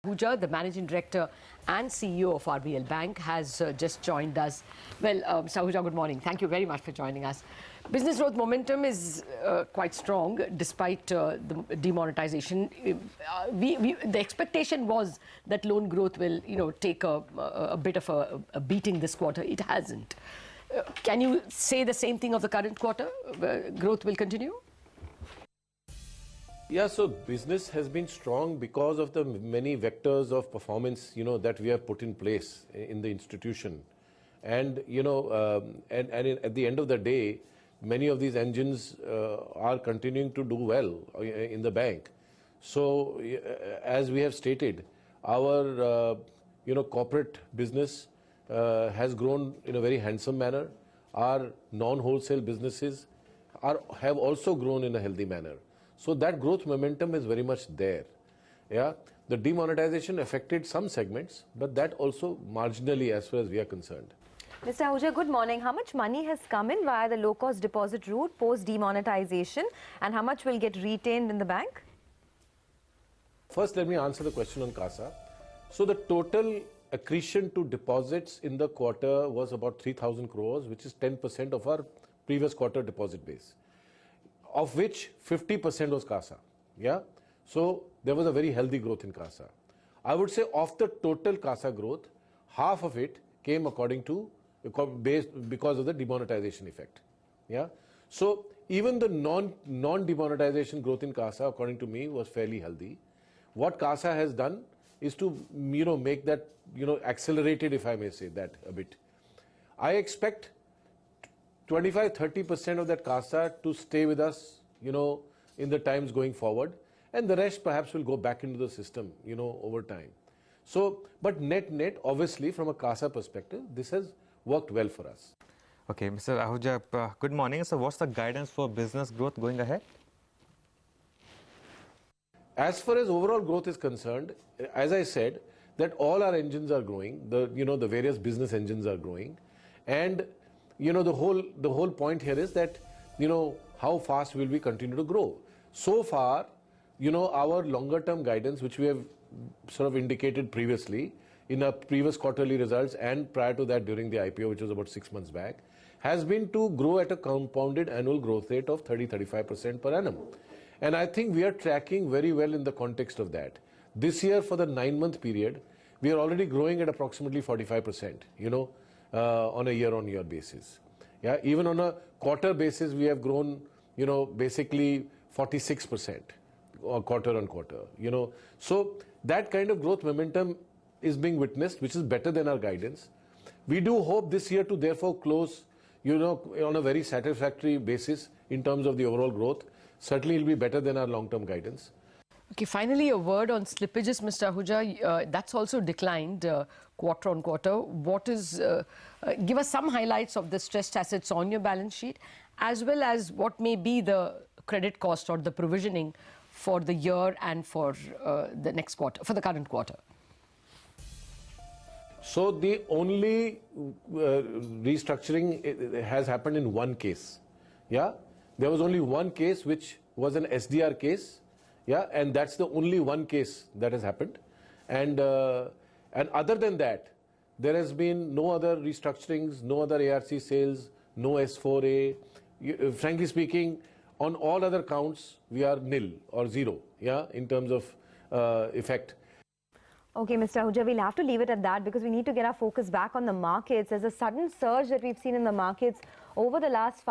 Ahuja, the Managing Director and CEO of RBL Bank, has just joined us. Well, Mr. Ahuja, good morning. Thank you very much for joining us. Business growth momentum is quite strong despite the demonetization. The expectation was that loan growth will, take a bit of a beating this quarter. It hasn't. Can you say the same thing of the current quarter? Growth will continue? Yeah, so business has been strong because of the many vectors of performance, that we have put in place in the institution. And, at the end of the day, many of these engines are continuing to do well in the bank. So, as we have stated, our, corporate business has grown in a very handsome manner. Our non-wholesale businesses have also grown in a healthy manner. So that growth momentum is very much there. Yeah, the demonetization affected some segments, but that also marginally as far as we are concerned. Mr. Ahuja, good morning. How much money has come in via the low-cost deposit route post-demonetization, and how much will get retained in the bank? First, let me answer the question on CASA. So the total accretion to deposits in the quarter was about 3,000 crores, which is 10% of our previous quarter deposit base, of which 50% was CASA. Yeah, so there was a very healthy growth in CASA. I would say of the total CASA growth, half of it came because of the demonetization effect. Yeah, so even the non-demonetization growth in CASA, according to me, was fairly healthy. What CASA has done is to make that accelerated, if I may say that a bit. I expect 25-30% of that CASA to stay with us, in the times going forward, and the rest perhaps will go back into the system, over time. So, but net, obviously, from a CASA perspective, this has worked well for us. Okay, Mr. Ahuja, good morning. So, what's the guidance for business growth going ahead? As far as overall growth is concerned, as I said, that all our engines are growing. The various business engines are growing, and the whole point here is that, how fast will we continue to grow? So far, our longer term guidance, which we have sort of indicated previously in our previous quarterly results and prior to that during the IPO, which was about 6 months back, has been to grow at a compounded annual growth rate of 30-35% per annum. And I think we are tracking very well in the context of that. This year, for the 9-month period, we are already growing at approximately 45%, on a year-on-year basis. Yeah, even on a quarter basis, we have grown, basically 46% quarter on quarter. So that kind of growth momentum is being witnessed, which is better than our guidance. We do hope this year to therefore close, on a very satisfactory basis in terms of the overall growth. Certainly, it will be better than our long-term guidance. Okay, finally, a word on slippages, Mr. Ahuja. That's also declined quarter on quarter. Give us some highlights of the stressed assets on your balance sheet, as well as what may be the credit cost or the provisioning for the year and for the next quarter, for the current quarter. So the only restructuring has happened in one case. Yeah, there was only one case which was an SDR case. Yeah, and that's the only one case that has happened. And other than that, there has been no other restructurings, no other ARC sales, no S4A. Frankly speaking, on all other counts, we are nil or zero, yeah, in terms of effect. Okay, Mr. Ahuja, we'll have to leave it at that because we need to get our focus back on the markets. There's a sudden surge that we've seen in the markets over the last 5